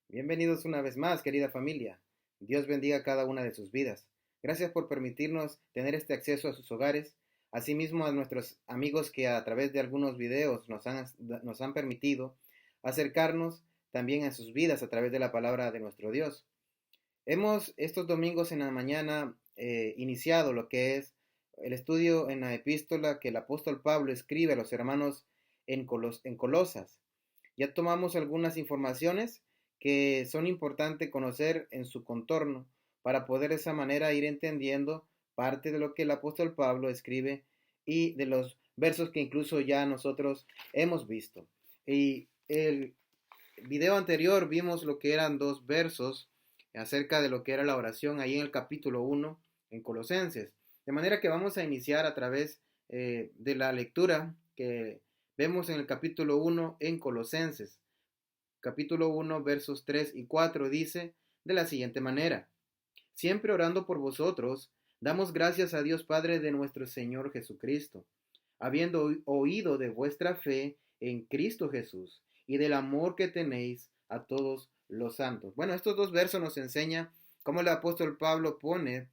Bienvenidos una vez más, querida familia. Dios bendiga cada una de sus vidas. Gracias por permitirnos tener este acceso a sus hogares, asimismo a nuestros amigos que a través de algunos videos nos han permitido acercarnos también a sus vidas a través de la palabra de nuestro Dios. Hemos estos domingos en la mañana iniciado lo que es el estudio en la epístola que el apóstol Pablo escribe a los hermanos en Colosas. Ya tomamos algunas informaciones que son importantes conocer en su contorno para poder de esa manera ir entendiendo parte de lo que el apóstol Pablo escribe y de los versos que incluso ya nosotros hemos visto. Y el video anterior vimos lo que eran dos versos acerca de lo que era la oración ahí en el capítulo 1 en Colosenses. De manera que vamos a iniciar a través de la lectura que vemos en el capítulo 1 en Colosenses. Capítulo 1 versos 3 y 4 dice de la siguiente manera: siempre orando por vosotros, damos gracias a Dios Padre de nuestro Señor Jesucristo, habiendo oído de vuestra fe en Cristo Jesús y del amor que tenéis a todos los santos. Bueno, estos dos versos nos enseñan cómo el apóstol Pablo pone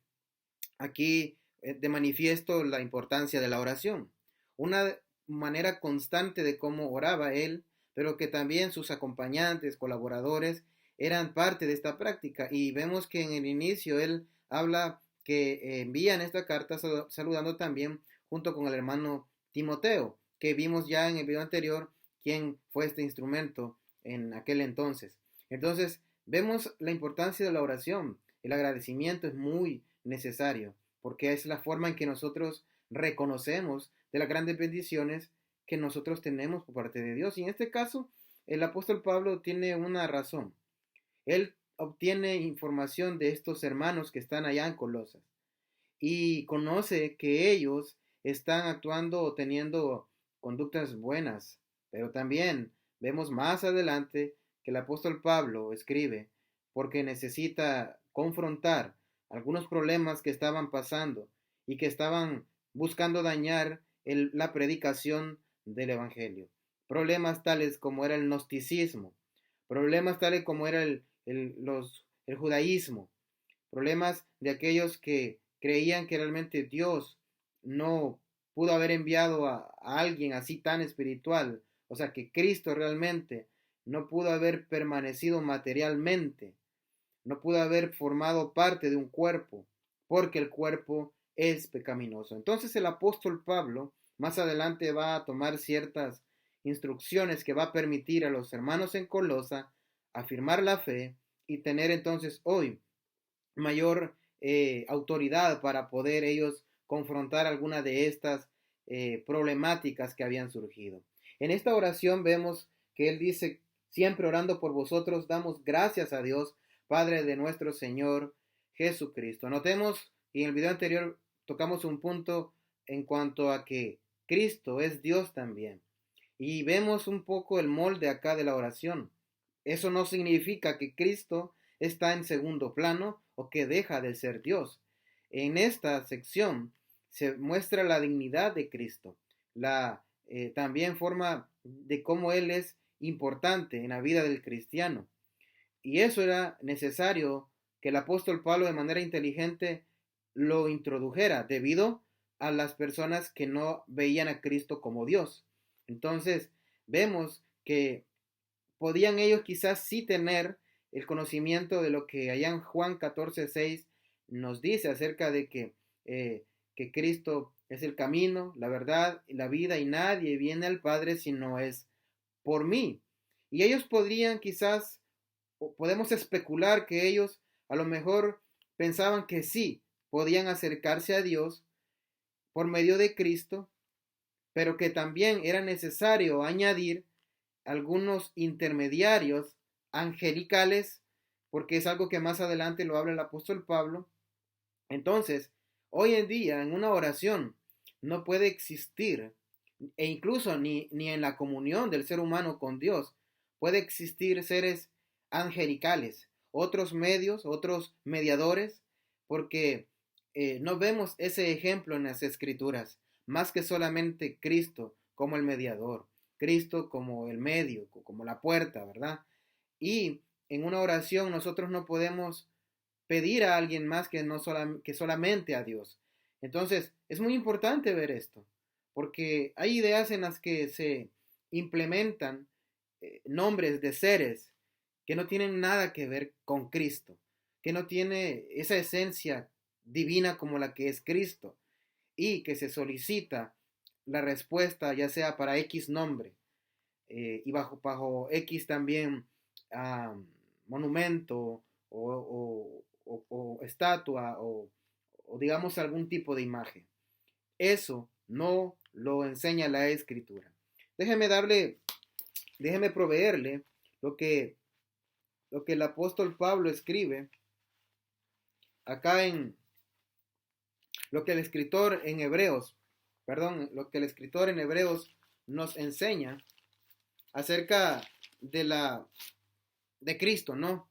aquí de manifiesto la importancia de la oración. Una manera constante de cómo oraba él, pero que también sus acompañantes, colaboradores, eran parte de esta práctica. Y vemos que en el inicio él habla que envían esta carta saludando también junto con el hermano Timoteo, que vimos ya en el video anterior quién fue este instrumento en aquel entonces. Entonces, vemos la importancia de la oración. El agradecimiento es muy necesario, porque es la forma en que nosotros reconocemos de las grandes bendiciones que nosotros tenemos por parte de Dios. Y en este caso, el apóstol Pablo tiene una razón. Él obtiene información de estos hermanos que están allá en Colosas y conoce que ellos están actuando o teniendo conductas buenas, pero también vemos más adelante que el apóstol Pablo escribe porque necesita confrontar algunos problemas que estaban pasando y que estaban buscando dañar la predicación del Evangelio. Problemas tales como era el gnosticismo, problemas tales como era el judaísmo, problemas de aquellos que creían que realmente Dios no pudo haber enviado a alguien así tan espiritual, o sea, que Cristo realmente no pudo haber permanecido materialmente, no pudo haber formado parte de un cuerpo, porque el cuerpo es pecaminoso. Entonces el apóstol Pablo más adelante va a tomar ciertas instrucciones que va a permitir a los hermanos en Colosa afirmar la fe y tener entonces hoy mayor autoridad para poder ellos confrontar alguna de estas problemáticas que habían surgido. En esta oración vemos que él dice, siempre orando por vosotros, damos gracias a Dios, Padre de nuestro Señor Jesucristo. Notemos, y en el video anterior tocamos un punto en cuanto a que Cristo es Dios también. Y vemos un poco el molde acá de la oración. Eso no significa que Cristo está en segundo plano o que deja de ser Dios. En esta sección se muestra la dignidad de Cristo, la también forma de cómo Él es importante en la vida del cristiano. Y eso era necesario que el apóstol Pablo de manera inteligente lo introdujera debido a las personas que no veían a Cristo como Dios. Entonces vemos que podían ellos quizás sí tener el conocimiento de lo que allá en Juan 14:6 nos dice acerca de que Cristo es el camino, la verdad y la vida y nadie viene al Padre si no es por mí. Y ellos podrían quizás, o podemos especular que ellos a lo mejor pensaban que sí, podían acercarse a Dios por medio de Cristo, pero que también era necesario añadir algunos intermediarios angelicales, porque es algo que más adelante lo habla el apóstol Pablo. Entonces, hoy en día en una oración no puede existir, e incluso ni en la comunión del ser humano con Dios, puede existir seres angelicales, otros medios, otros mediadores, porque no vemos ese ejemplo en las escrituras, más que solamente Cristo como el mediador. Cristo como el medio, como la puerta, ¿verdad? Y en una oración nosotros no podemos pedir a alguien más que solamente a Dios. Entonces, es muy importante ver esto, porque hay ideas en las que se implementan nombres de seres que no tienen nada que ver con Cristo, que no tiene esa esencia divina como la que es Cristo, y que se solicita la respuesta ya sea para X nombre y bajo X también monumento o estatua o digamos algún tipo de imagen. Eso no lo enseña la Escritura. Déjeme proveerle lo que el apóstol Pablo escribe acá en lo que el escritor en Hebreos, lo que el escritor en Hebreos nos enseña acerca de Cristo, ¿no?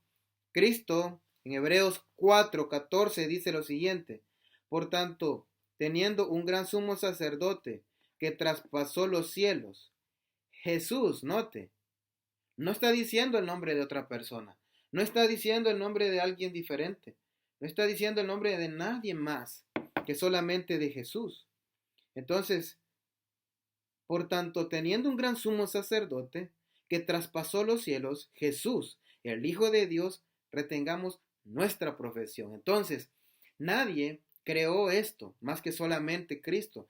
Cristo en Hebreos 4:14 dice lo siguiente: por tanto, teniendo un gran sumo sacerdote que traspasó los cielos, Jesús, note, no está diciendo el nombre de otra persona, no está diciendo el nombre de alguien diferente, no está diciendo el nombre de nadie más que solamente de Jesús. Entonces, por tanto, teniendo un gran sumo sacerdote que traspasó los cielos, Jesús, el Hijo de Dios, retengamos nuestra profesión. Entonces, nadie creó esto más que solamente Cristo.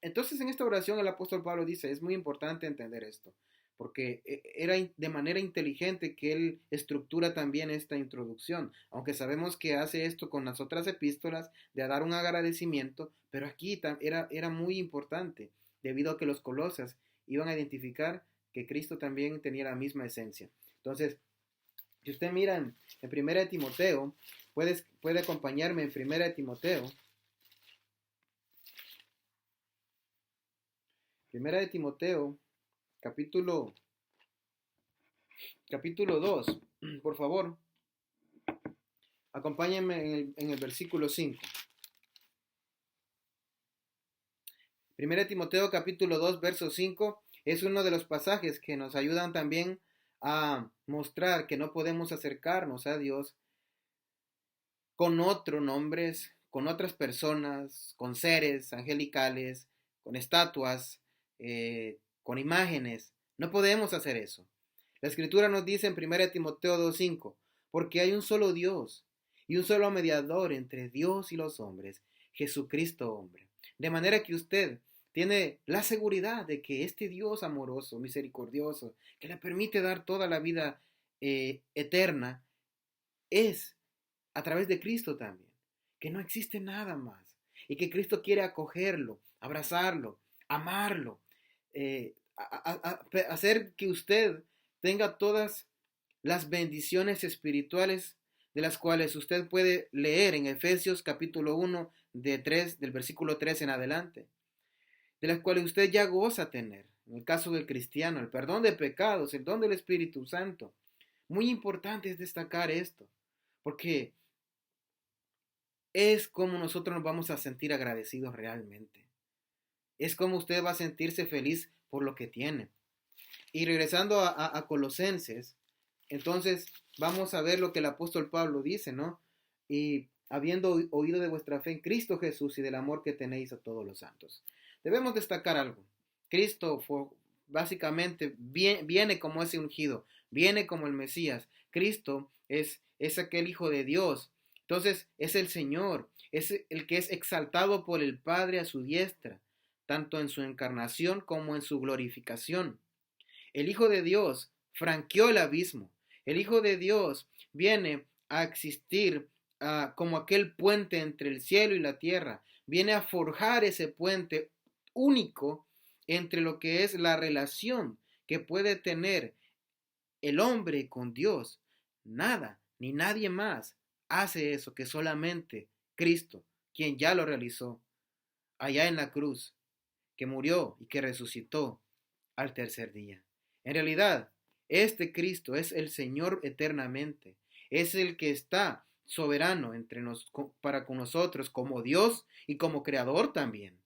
Entonces, en esta oración el apóstol Pablo dice, es muy importante entender esto, porque era de manera inteligente que él estructura también esta introducción, aunque sabemos que hace esto con las otras epístolas, de dar un agradecimiento, pero aquí era muy importante, debido a que los colosas iban a identificar que Cristo también tenía la misma esencia. Entonces, si usted mira en 1 de Timoteo, puede acompañarme en 1 de Timoteo. 1 de Timoteo, capítulo 2, por favor, acompáñenme en el versículo 5. 1 de Timoteo, capítulo 2, verso 5, es uno de los pasajes que nos ayudan también a mostrar que no podemos acercarnos a Dios con otros nombres, con otras personas, con seres angelicales, con estatuas, con imágenes. No podemos hacer eso. La Escritura nos dice en 1 Timoteo 2:5, porque hay un solo Dios y un solo mediador entre Dios y los hombres, Jesucristo hombre. De manera que usted tiene la seguridad de que este Dios amoroso, misericordioso, que le permite dar toda la vida eterna, es a través de Cristo también, que no existe nada más y que Cristo quiere acogerlo, abrazarlo, amarlo, hacer que usted tenga todas las bendiciones espirituales de las cuales usted puede leer en Efesios capítulo 1 del versículo 3 en adelante, de las cuales usted ya goza tener. En el caso del cristiano, el perdón de pecados, el don del Espíritu Santo. Muy importante es destacar esto, porque es como nosotros nos vamos a sentir agradecidos realmente. Es como usted va a sentirse feliz por lo que tiene. Y regresando a Colosenses, entonces vamos a ver lo que el apóstol Pablo dice, ¿no? Y habiendo oído de vuestra fe en Cristo Jesús y del amor que tenéis a todos los santos. Debemos destacar algo. Cristo básicamente viene como ese ungido, viene como el Mesías. Cristo es aquel Hijo de Dios. Entonces es el Señor, es el que es exaltado por el Padre a su diestra, tanto en su encarnación como en su glorificación. El Hijo de Dios franqueó el abismo. El Hijo de Dios viene a existir como aquel puente entre el cielo y la tierra. Viene a forjar ese puente único entre lo que es la relación que puede tener el hombre con Dios. Nada ni nadie más hace eso, que solamente Cristo, quien ya lo realizó allá en la cruz, que murió y que resucitó al tercer día. En realidad, este Cristo es el Señor eternamente, es el que está soberano para con nosotros como Dios y como Creador también.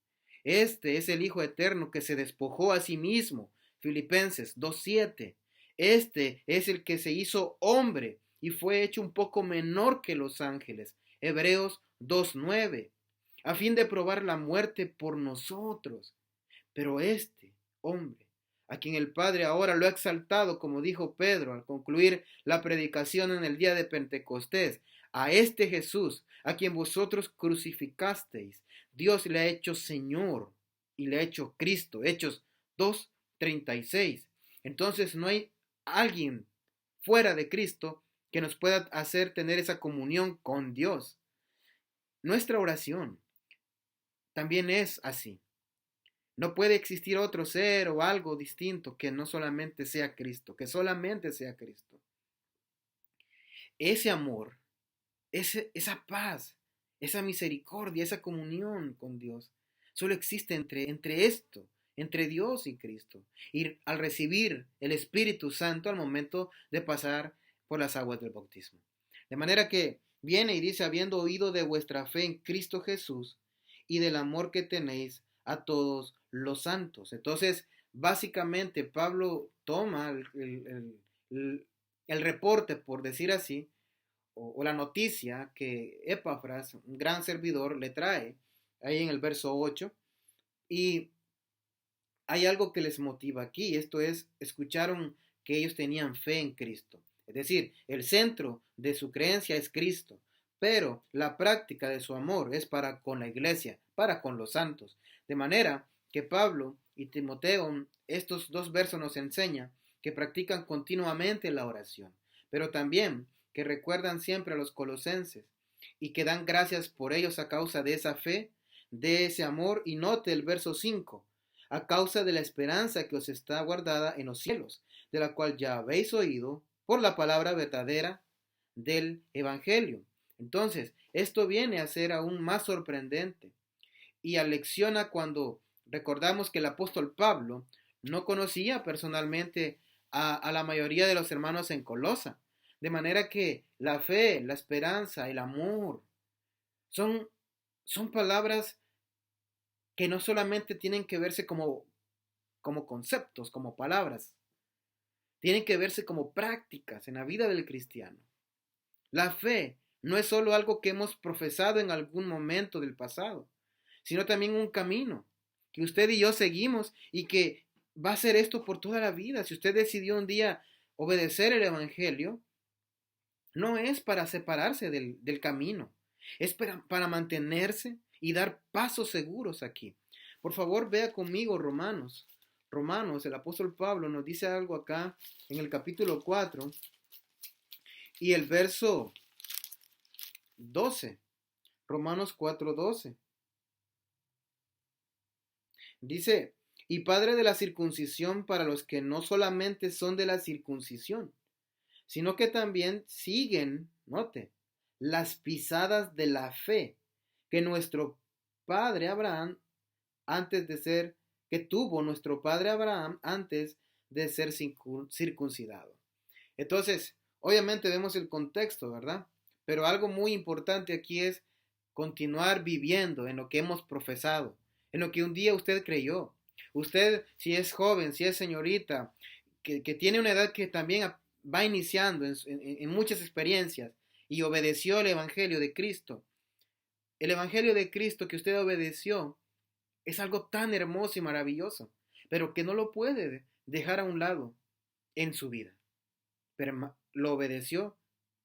Este es el Hijo eterno que se despojó a sí mismo, Filipenses 2:7, Este es el que se hizo hombre y fue hecho un poco menor que los ángeles. Hebreos 2:9, a fin de probar la muerte por nosotros. Pero este hombre, a quien el Padre ahora lo ha exaltado, como dijo Pedro al concluir la predicación en el día de Pentecostés, a este Jesús, a quien vosotros crucificasteis, Dios le ha hecho Señor y le ha hecho Cristo. Hechos 2:36. Entonces no hay alguien fuera de Cristo que nos pueda hacer tener esa comunión con Dios. Nuestra oración también es así. No puede existir otro ser o algo distinto que no solamente sea Cristo, que solamente sea Cristo. Ese amor, esa paz, esa misericordia, esa comunión con Dios, solo existe entre esto, entre Dios y Cristo. Y al recibir el Espíritu Santo al momento de pasar por las aguas del bautismo. De manera que viene y dice, habiendo oído de vuestra fe en Cristo Jesús y del amor que tenéis a todos los santos. Entonces, básicamente, Pablo toma el reporte, por decir así, o la noticia que Epafras, un gran servidor, le trae ahí en el verso 8. Y hay algo que les motiva aquí. Esto es, escucharon que ellos tenían fe en Cristo. Es decir, el centro de su creencia es Cristo, pero la práctica de su amor es para con la iglesia, para con los santos. De manera que Pablo y Timoteo, estos dos versos nos enseñan que practican continuamente la oración, pero también que recuerdan siempre a los colosenses y que dan gracias por ellos a causa de esa fe, de ese amor. Y note el verso 5, a causa de la esperanza que os está guardada en los cielos, de la cual ya habéis oído por la palabra verdadera del Evangelio. Entonces, esto viene a ser aún más sorprendente y alecciona cuando recordamos que el apóstol Pablo no conocía personalmente a la mayoría de los hermanos en Colosa. De manera que la fe, la esperanza, el amor son, son palabras que no solamente tienen que verse como conceptos, como palabras, tienen que verse como prácticas en la vida del cristiano. La fe no es solo algo que hemos profesado en algún momento del pasado, sino también un camino que usted y yo seguimos y que va a ser esto por toda la vida. Si usted decidió un día obedecer el Evangelio, no es para separarse del camino, es para mantenerse y dar pasos seguros aquí. Por favor, vea conmigo Romanos. Romanos, el apóstol Pablo nos dice algo acá en el capítulo 4 y el verso 12. Romanos 4:12. Dice, y padre de la circuncisión para los que no solamente son de la circuncisión, sino que también siguen, note, las pisadas de la fe que nuestro padre Abraham antes de ser, que tuvo nuestro padre Abraham antes de ser circuncidado. Entonces, obviamente vemos el contexto, ¿verdad? Pero algo muy importante aquí es continuar viviendo en lo que hemos profesado, en lo que un día usted creyó. Usted, si es joven, si es señorita, que tiene una edad que también va iniciando en muchas experiencias y obedeció el Evangelio de Cristo. El Evangelio de Cristo que usted obedeció es algo tan hermoso y maravilloso, pero que no lo puede dejar a un lado en su vida. Pero lo obedeció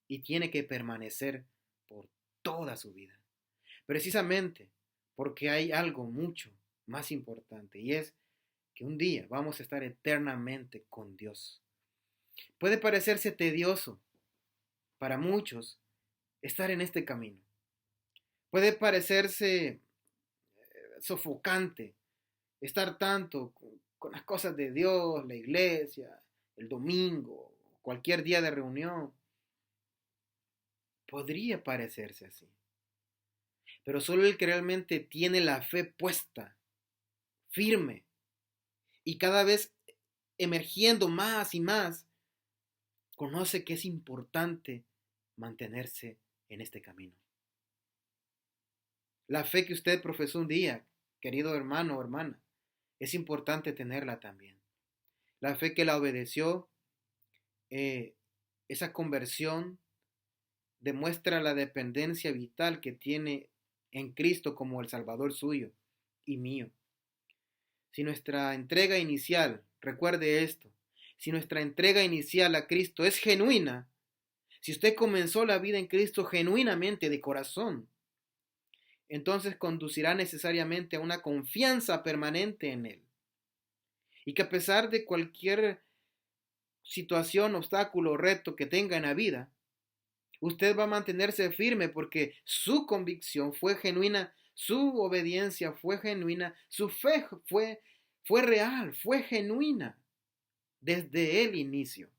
y tiene que permanecer por toda su vida. Precisamente porque hay algo mucho más importante y es que un día vamos a estar eternamente con Dios. Puede parecerse tedioso para muchos estar en este camino. Puede parecerse sofocante estar tanto con las cosas de Dios, la iglesia, el domingo, cualquier día de reunión. Podría parecerse así. Pero solo el que realmente tiene la fe puesta, firme, y cada vez emergiendo más y más, conoce que es importante mantenerse en este camino. La fe que usted profesó un día, querido hermano o hermana, es importante tenerla también. La fe que la obedeció eh, esa conversión demuestra la dependencia vital que tiene en Cristo como el Salvador suyo y mío. Si nuestra entrega inicial, recuerde esto, si nuestra entrega inicial a Cristo es genuina, si usted comenzó la vida en Cristo genuinamente de corazón, entonces conducirá necesariamente a una confianza permanente en Él. Y que a pesar de cualquier situación, obstáculo o reto que tenga en la vida, usted va a mantenerse firme porque su convicción fue genuina, su obediencia fue genuina, su fe fue real, fue genuina desde el inicio.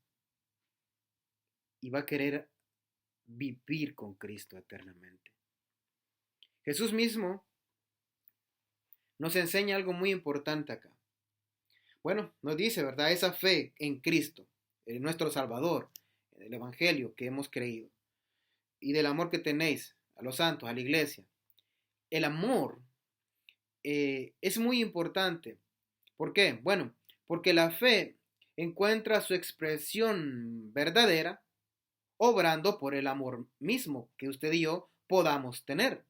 Y va a querer vivir con Cristo eternamente. Jesús mismo nos enseña algo muy importante acá. Bueno, nos dice, ¿verdad? Esa fe en Cristo, en nuestro Salvador, en el Evangelio que hemos creído, y del amor que tenéis a los santos, a la iglesia. El amor es muy importante. ¿Por qué? Bueno, porque la fe encuentra su expresión verdadera obrando por el amor mismo que usted y yo podamos tener.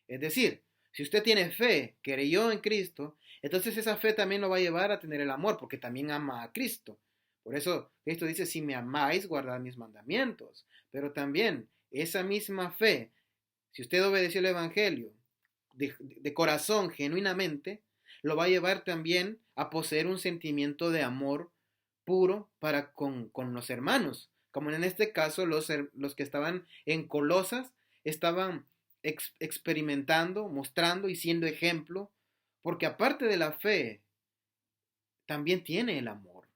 Es decir, si usted tiene fe, creyó en Cristo, entonces esa fe también lo va a llevar a tener el amor, porque también ama a Cristo. Por eso Cristo dice, si me amáis, guardad mis mandamientos. Pero también esa misma fe, si usted obedeció el Evangelio de corazón, genuinamente, lo va a llevar también a poseer un sentimiento de amor puro para con los hermanos. Como en este caso los que estaban en Colosas estaban experimentando, mostrando y siendo ejemplo, porque aparte de la fe, también tiene el amor.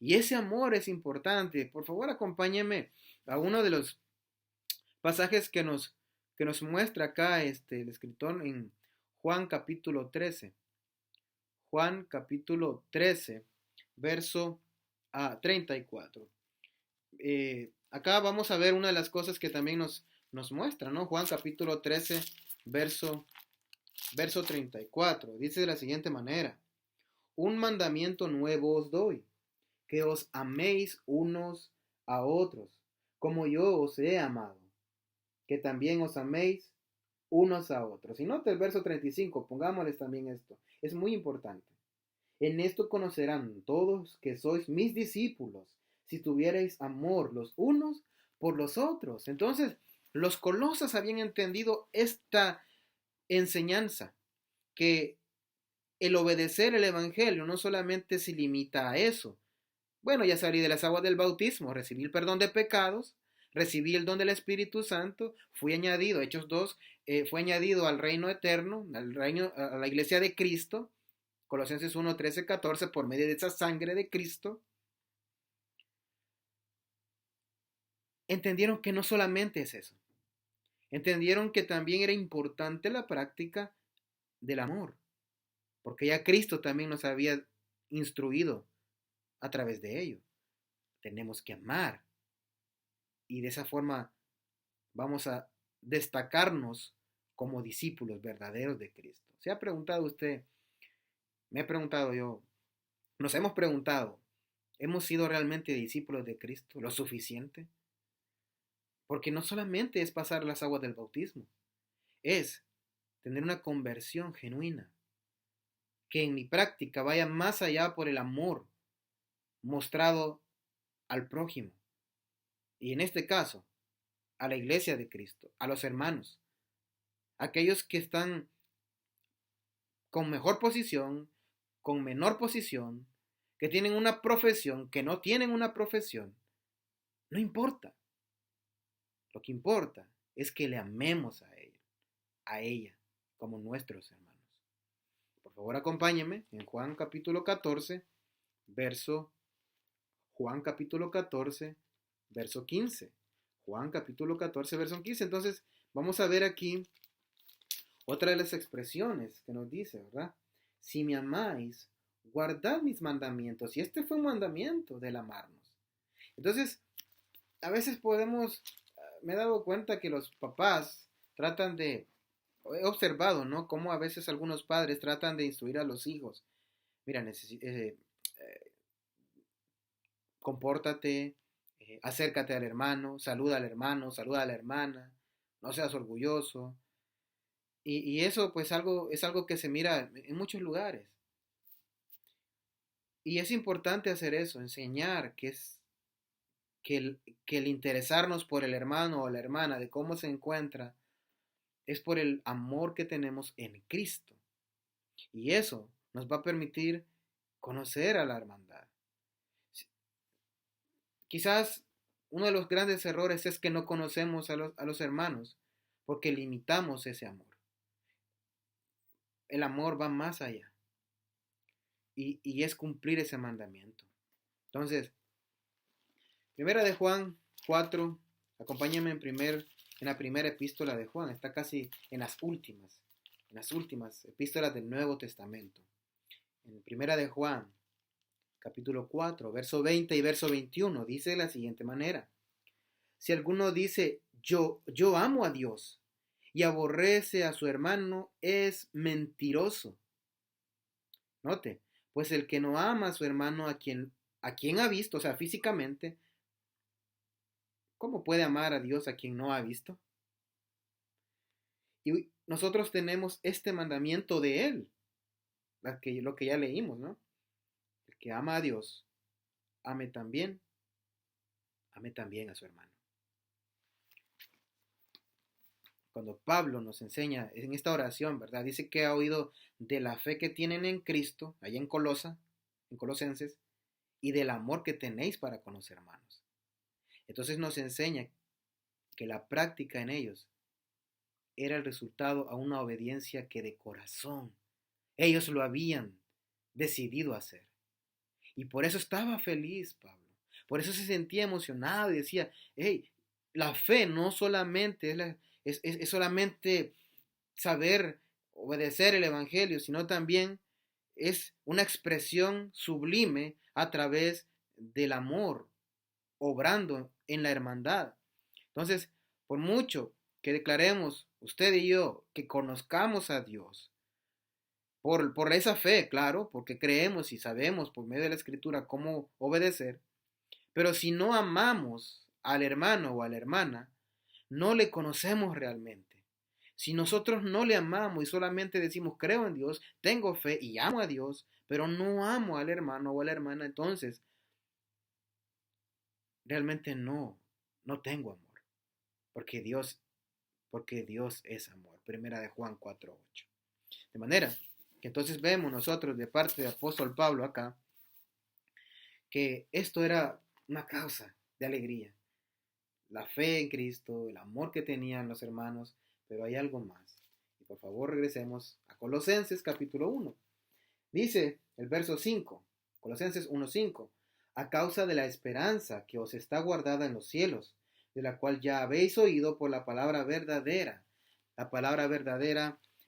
Y ese amor es importante. Por favor, acompáñeme a uno de los pasajes que nos muestra acá el escritor en Juan capítulo 13. Juan capítulo 13, verso 34. Acá vamos a ver una de las cosas que también nos muestra, ¿no? Juan capítulo 13, verso 34. Dice de la siguiente manera: un mandamiento nuevo os doy, que os améis unos a otros, como yo os he amado, que también os améis unos a otros. Y nota el verso 35, pongámosles también esto, es muy importante. En esto conocerán todos que sois mis discípulos, si tuvierais amor los unos por los otros. Entonces, los colosas habían entendido esta enseñanza, que el obedecer el Evangelio no solamente se limita a eso. Bueno, ya salí de las aguas del bautismo, recibí el perdón de pecados, recibí el don del Espíritu Santo, fui añadido, Hechos 2, fue añadido al reino eterno, al reino, a la iglesia de Cristo, Colosenses 1, 13, 14, por medio de esa sangre de Cristo. Entendieron que no solamente es eso, entendieron que también era importante la práctica del amor, porque ya Cristo también nos había instruido a través de ello. Tenemos que amar y de esa forma vamos a destacarnos como discípulos verdaderos de Cristo. ¿Se ha preguntado usted? Me he preguntado yo, nos hemos preguntado, ¿hemos sido realmente discípulos de Cristo lo suficiente? Porque no solamente es pasar las aguas del bautismo, es tener una conversión genuina, que en mi práctica vaya más allá por el amor mostrado al prójimo. Y en este caso, a la iglesia de Cristo, a los hermanos, aquellos que están con mejor posición, con menor posición, que tienen una profesión, que no tienen una profesión. No importa. Lo que importa es que le amemos a ella, como nuestros hermanos. Por favor, acompáñenme en Juan capítulo 14, Juan capítulo 14, verso 15. Juan capítulo 14, verso 15. Entonces, vamos a ver aquí otra de las expresiones que nos dice, ¿verdad? Si me amáis, guardad mis mandamientos. Y este fue un mandamiento del amarnos. Entonces, a veces me he dado cuenta que los papás he observado, ¿no? Cómo a veces algunos padres tratan de instruir a los hijos. Mira, compórtate, acércate al hermano, saluda al hermano, saluda a la hermana, no seas orgulloso. Y eso pues es algo que se mira en muchos lugares. Y es importante hacer eso, enseñar que el interesarnos por el hermano o la hermana, de cómo se encuentra, es por el amor que tenemos en Cristo. Y eso nos va a permitir conocer a la hermandad. Quizás uno de los grandes errores es que no conocemos a los hermanos porque limitamos ese amor. El amor va más allá y es cumplir ese mandamiento. Entonces, primera de Juan 4, acompáñame en la primera epístola de Juan, está casi en las últimas epístolas del Nuevo Testamento. En primera de Juan, capítulo 4, verso 20 y verso 21, dice de la siguiente manera: si alguno dice yo amo a Dios y aborrece a su hermano, es mentiroso. Note, pues el que no ama a su hermano a quien ha visto, o sea, físicamente, ¿cómo puede amar a Dios a quien no ha visto? Y nosotros tenemos este mandamiento de Él, lo que ya leímos, ¿no? El que ama a Dios, ame también a su hermano. Cuando Pablo nos enseña en esta oración, ¿verdad? Dice que ha oído de la fe que tienen en Cristo, allá en Colosenses, y del amor que tenéis para con los hermanos. Entonces nos enseña que la práctica en ellos era el resultado a una obediencia que de corazón ellos lo habían decidido hacer. Y por eso estaba feliz Pablo. Por eso se sentía emocionado y decía, hey, la fe no solamente es solamente saber obedecer el Evangelio, sino también es una expresión sublime a través del amor, obrando en la hermandad. Entonces, por mucho que declaremos, usted y yo, que conozcamos a Dios, por esa fe, claro, porque creemos y sabemos por medio de la Escritura cómo obedecer, pero si no amamos al hermano o a la hermana, no le conocemos realmente. Si nosotros no le amamos y solamente decimos creo en Dios, tengo fe y amo a Dios, pero no amo al hermano o a la hermana, entonces realmente no tengo amor, porque Dios es amor. Primera de Juan 4:8. De manera que entonces vemos nosotros de parte del apóstol Pablo acá que esto era una causa de alegría. La fe en Cristo, el amor que tenían los hermanos, pero hay algo más. Y por favor regresemos a Colosenses capítulo 1. Dice el verso 5, Colosenses 1:5, a causa de la esperanza que os está guardada en los cielos, de la cual ya habéis oído por la palabra verdadera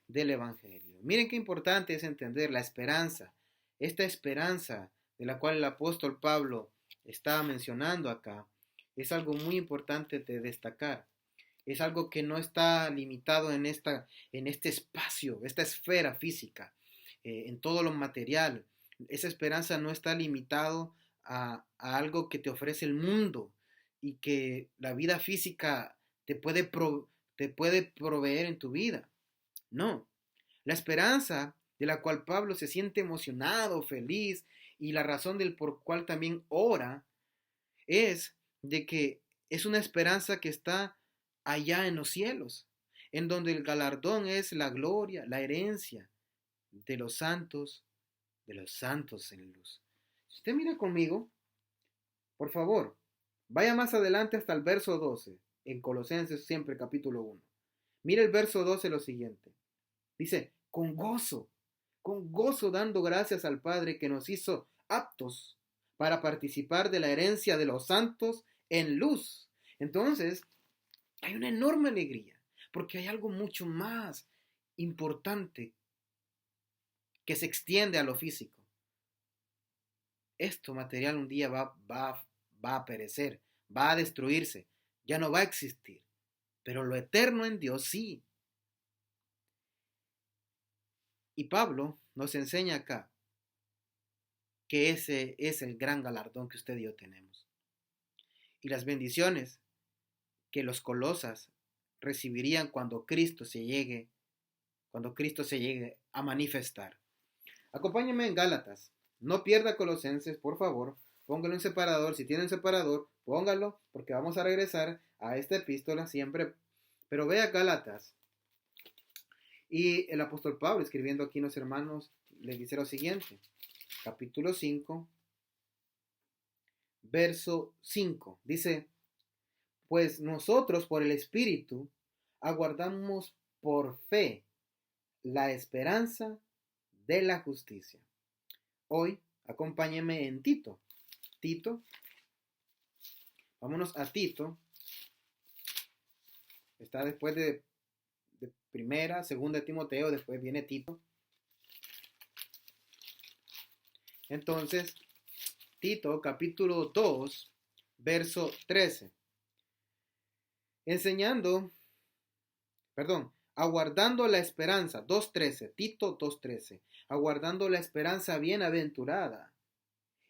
del Evangelio. Miren qué importante es entender la esperanza, esta esperanza de la cual el apóstol Pablo está mencionando acá, es algo muy importante de destacar. Es algo que no está limitado en este espacio, esta esfera física, en todo lo material. Esa esperanza no está limitado a algo que te ofrece el mundo y que la vida física te puede proveer en tu vida. No, la esperanza de la cual Pablo se siente emocionado, feliz, y la razón del por cual también ora, es de que es una esperanza que está allá en los cielos, en donde el galardón es la gloria, la herencia de los santos en luz. Si usted mira conmigo, por favor, vaya más adelante hasta el verso 12, en Colosenses siempre capítulo 1. Mira el verso 12 lo siguiente. Dice, con gozo dando gracias al Padre que nos hizo aptos para participar de la herencia de los santos en luz. Entonces, hay una enorme alegría, porque hay algo mucho más importante que se extiende a lo físico. Esto material un día va a perecer, va a destruirse, ya no va a existir. Pero lo eterno en Dios sí. Y Pablo nos enseña acá que ese es el gran galardón que usted y yo tenemos. y las bendiciones que los colosas recibirían cuando Cristo se llegue a manifestar. Acompáñenme en Gálatas. No pierda Colosenses, por favor. Póngalo en separador. Si tiene un separador, póngalo, porque vamos a regresar a esta epístola siempre. Pero vea Gálatas. Y el apóstol Pablo, escribiendo aquí a los hermanos, les dice lo siguiente. Capítulo 5, verso 5. Dice, pues nosotros por el Espíritu aguardamos por fe la esperanza de la justicia. Hoy acompáñenme en Tito. Tito, vámonos a Tito. Está después de primera, segunda de Timoteo, después viene Tito. Entonces, Tito capítulo 2, verso 13. Aguardando la esperanza, 2.13, Tito 2.13, aguardando la esperanza bienaventurada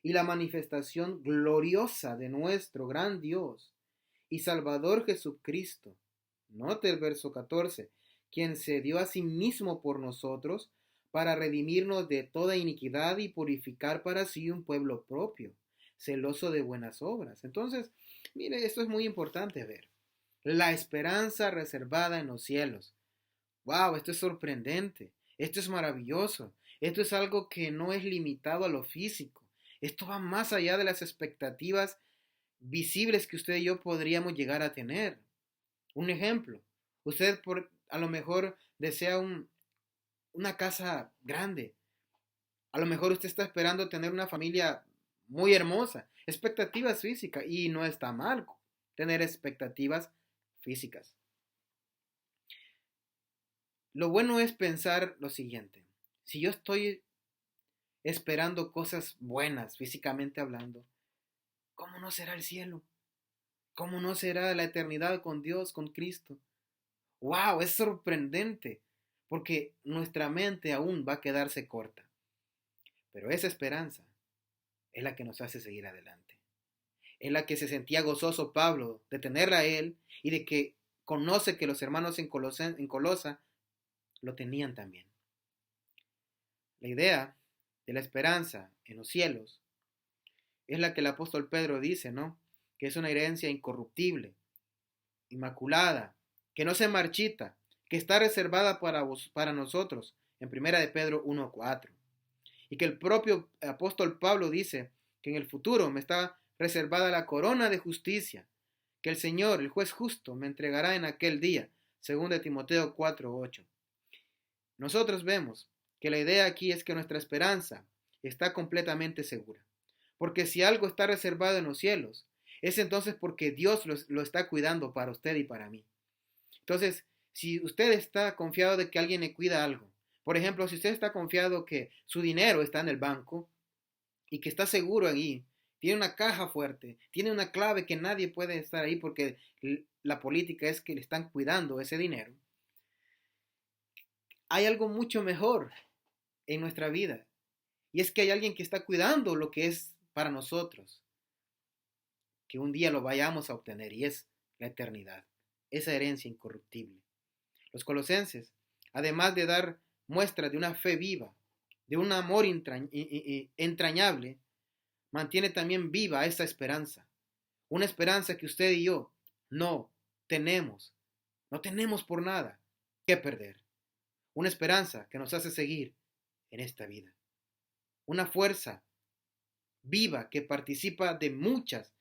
y la manifestación gloriosa de nuestro gran Dios y Salvador Jesucristo. Note el verso 14, quien se dio a sí mismo por nosotros para redimirnos de toda iniquidad y purificar para sí un pueblo propio, celoso de buenas obras. Entonces, mire, esto es muy importante ver. La esperanza reservada en los cielos. ¡Wow! Esto es sorprendente. Esto es maravilloso. Esto es algo que no es limitado a lo físico. Esto va más allá de las expectativas visibles que usted y yo podríamos llegar a tener. Un ejemplo. Usted a lo mejor desea una casa grande. A lo mejor usted está esperando tener una familia muy hermosa. Expectativas físicas. Y no está mal tener expectativas físicas. Lo bueno es pensar lo siguiente. Si yo estoy esperando cosas buenas, físicamente hablando, ¿cómo no será el cielo? ¿Cómo no será la eternidad con Dios, con Cristo? ¡Wow! Es sorprendente, porque nuestra mente aún va a quedarse corta. Pero esa esperanza es la que nos hace seguir adelante. Es la que se sentía gozoso Pablo de tenerla a él y de que conoce que los hermanos en Colosa lo tenían también. La idea de la esperanza en los cielos es la que el apóstol Pedro dice, ¿no? Que es una herencia incorruptible, inmaculada, que no se marchita, que está reservada para nosotros, en primera de Pedro 1:4. Y que el propio apóstol Pablo dice que en el futuro me está reservada la corona de justicia, que el Señor, el juez justo, me entregará en aquel día, según de Timoteo 4:8. Nosotros vemos que la idea aquí es que nuestra esperanza está completamente segura. Porque si algo está reservado en los cielos, es entonces porque Dios lo está cuidando para usted y para mí. Entonces, si usted está confiado de que alguien le cuida algo, por ejemplo, si usted está confiado que su dinero está en el banco y que está seguro allí, tiene una caja fuerte, tiene una clave que nadie puede estar ahí porque la política es que le están cuidando ese dinero, hay algo mucho mejor en nuestra vida. Y es que hay alguien que está cuidando lo que es para nosotros, que un día lo vayamos a obtener, y es la eternidad, esa herencia incorruptible. Los colosenses, además de dar muestra de una fe viva, de un amor entrañable, mantiene también viva esa esperanza. Una esperanza que usted y yo no tenemos, no tenemos por nada que perder. Una esperanza que nos hace seguir en esta vida. Una fuerza viva que participa de muchas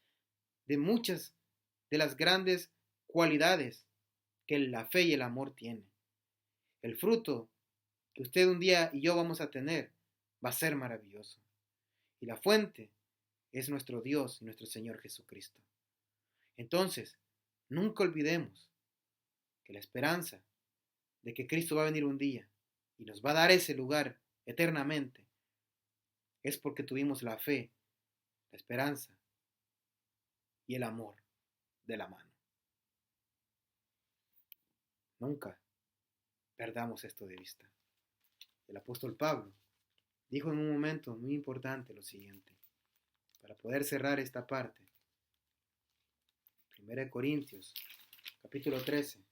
de las grandes cualidades que la fe y el amor tienen. El fruto que usted un día y yo vamos a tener va a ser maravilloso. Y la fuente es nuestro Dios y nuestro Señor Jesucristo. Entonces, nunca olvidemos que la esperanza de que Cristo va a venir un día y nos va a dar ese lugar eternamente es porque tuvimos la fe, la esperanza y el amor de la mano. Nunca perdamos esto de vista. El apóstol Pablo dijo en un momento muy importante lo siguiente, para poder cerrar esta parte. 1 Corintios, capítulo 13,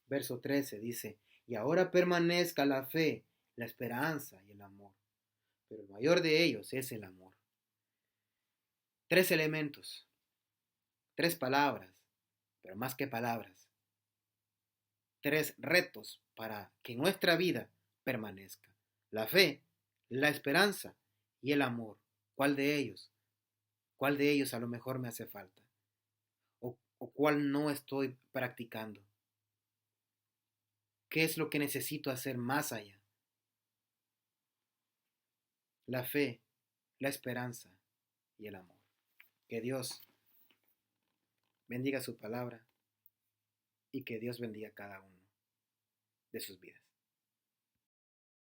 verso 13 dice, y ahora permanezca la fe, la esperanza y el amor, pero el mayor de ellos es el amor. 3 elementos, 3 palabras, pero más que palabras, 3 retos para que nuestra vida permanezca. La fe, la esperanza y el amor. ¿Cuál de ellos? ¿Cuál de ellos a lo mejor me hace falta? ¿O cuál no estoy practicando? ¿Qué es lo que necesito hacer más allá? La fe, la esperanza y el amor. Que Dios bendiga su palabra y que Dios bendiga cada uno de sus vidas.